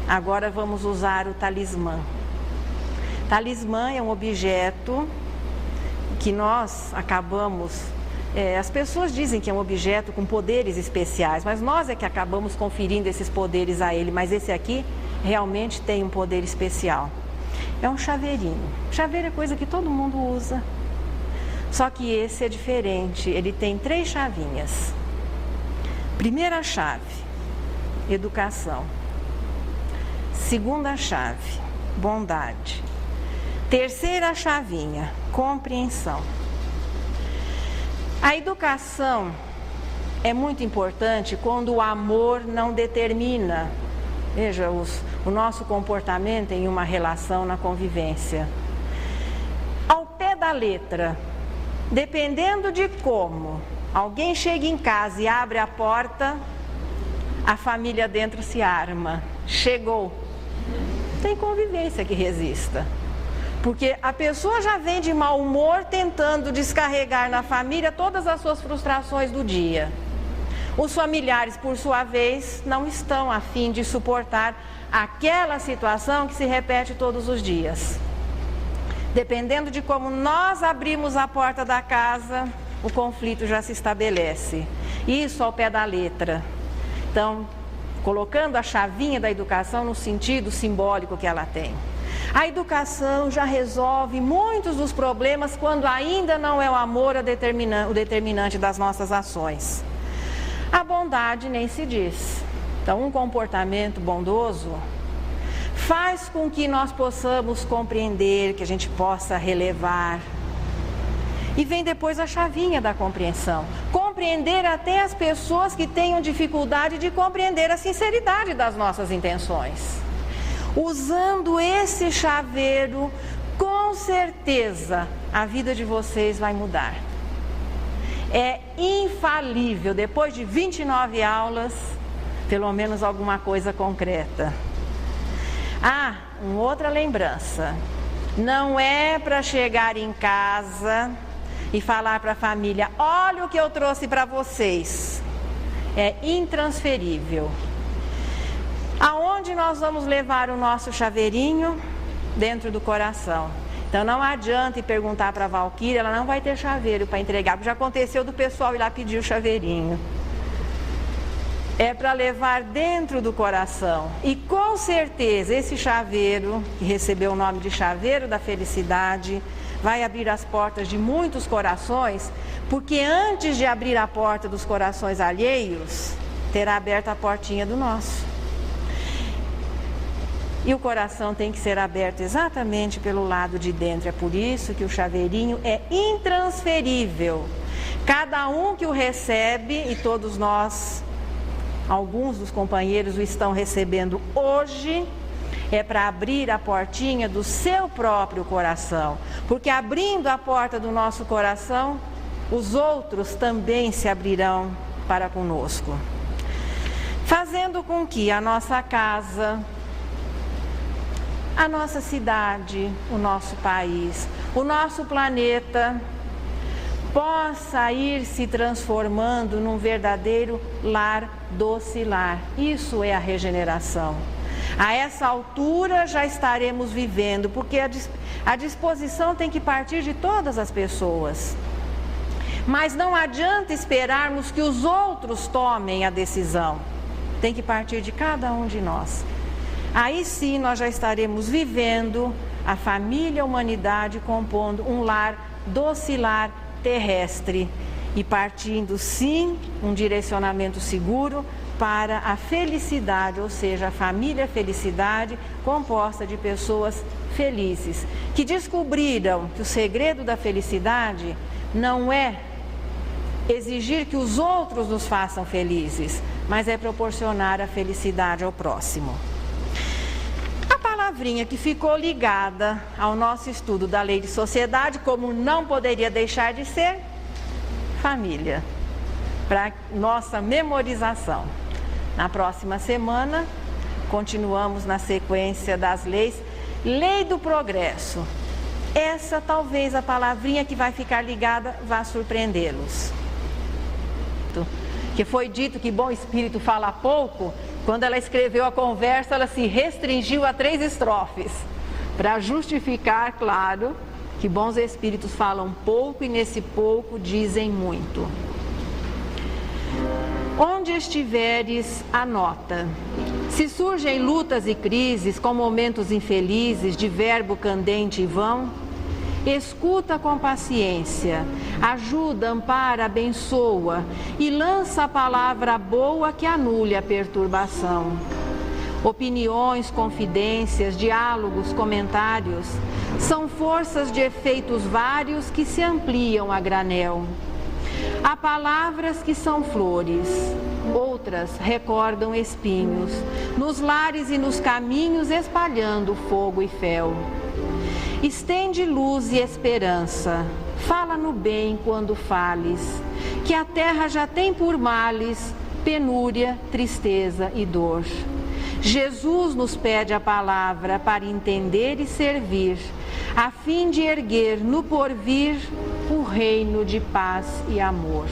agora vamos usar o talismã. Talismã é um objeto que nós acabamos... as pessoas dizem que é um objeto com poderes especiais, mas nós é que acabamos conferindo esses poderes a ele. Mas esse aqui realmente tem um poder especial. É um chaveirinho. Chaveiro é coisa que todo mundo usa. Só que esse é diferente. Ele tem 3 chavinhas. Primeira chave, educação. Segunda chave, bondade. Terceira chavinha, compreensão. A educação é muito importante quando o amor não determina, veja, o nosso comportamento em uma relação na convivência. Ao pé da letra, dependendo de como alguém chega em casa e abre a porta, a família dentro se arma. Chegou. Não tem convivência que resista. Porque a pessoa já vem de mau humor tentando descarregar na família todas as suas frustrações do dia. Os familiares, por sua vez, não estão a fim de suportar aquela situação que se repete todos os dias. Dependendo de como nós abrimos a porta da casa, o conflito já se estabelece. Isso ao pé da letra. Então, colocando a chavinha da educação no sentido simbólico que ela tem. A educação já resolve muitos dos problemas quando ainda não é o amor o determinante das nossas ações. A bondade nem se diz. Então, um comportamento bondoso faz com que nós possamos compreender, que a gente possa relevar. E vem depois a chavinha da compreensão. Compreender até as pessoas que tenham dificuldade de compreender a sinceridade das nossas intenções. Usando esse chaveiro, com certeza, a vida de vocês vai mudar. É infalível, depois de 29 aulas, pelo menos alguma coisa concreta. Ah, uma outra lembrança. Não é para chegar em casa e falar para a família, olha o que eu trouxe para vocês. é intransferível. Aonde nós vamos levar o nosso chaveirinho? Dentro do coração. Então não adianta ir perguntar para a Valquíria, ela não vai ter chaveiro para entregar, porque já aconteceu do pessoal ir lá pedir o chaveirinho. É para levar dentro do coração. E com certeza esse chaveiro, que recebeu o nome de chaveiro da felicidade, vai abrir as portas de muitos corações, porque antes de abrir a porta dos corações alheios, terá aberto a portinha do nosso. E o coração tem que ser aberto exatamente pelo lado de dentro. É por isso que o chaveirinho é intransferível. Cada um que o recebe, e todos nós, alguns dos companheiros o estão recebendo hoje, é para abrir a portinha do seu próprio coração. Porque abrindo a porta do nosso coração, os outros também se abrirão para conosco. Fazendo com que a nossa casa, a nossa cidade, o nosso país, o nosso planeta possa ir se transformando num verdadeiro lar docilar. Isso é a regeneração. A essa altura já estaremos vivendo, porque a disposição tem que partir de todas as pessoas. Mas não adianta esperarmos que os outros tomem a decisão. Tem que partir de cada um de nós. Aí sim nós já estaremos vivendo a família, a humanidade, compondo um lar docilar terrestre e partindo sim um direcionamento seguro para a felicidade, ou seja, a família felicidade composta de pessoas felizes, que descobriram que o segredo da felicidade não é exigir que os outros nos façam felizes, mas é proporcionar a felicidade ao próximo. Palavrinha que ficou ligada ao nosso estudo da lei de sociedade, como não poderia deixar de ser, família, para nossa memorização. Na próxima semana, continuamos na sequência das leis, lei do progresso. Essa talvez a palavrinha que vai ficar ligada vá surpreendê-los. Que foi dito que bom espírito fala pouco. Quando ela escreveu a conversa, ela se restringiu a 3 estrofes, para justificar, claro, que bons espíritos falam pouco e nesse pouco dizem muito. Onde estiveres, anota. Se surgem lutas e crises com momentos infelizes de verbo candente e vão, escuta com paciência, ajuda, ampara, abençoa e lança a palavra boa que anule a perturbação. Opiniões, confidências, diálogos, comentários são forças de efeitos vários que se ampliam a granel. Há palavras que são flores, outras recordam espinhos, nos lares e nos caminhos espalhando fogo e fel. Estende luz e esperança, fala no bem quando fales, que a terra já tem por males penúria, tristeza e dor. Jesus nos pede a palavra para entender e servir, a fim de erguer no porvir o reino de paz e amor.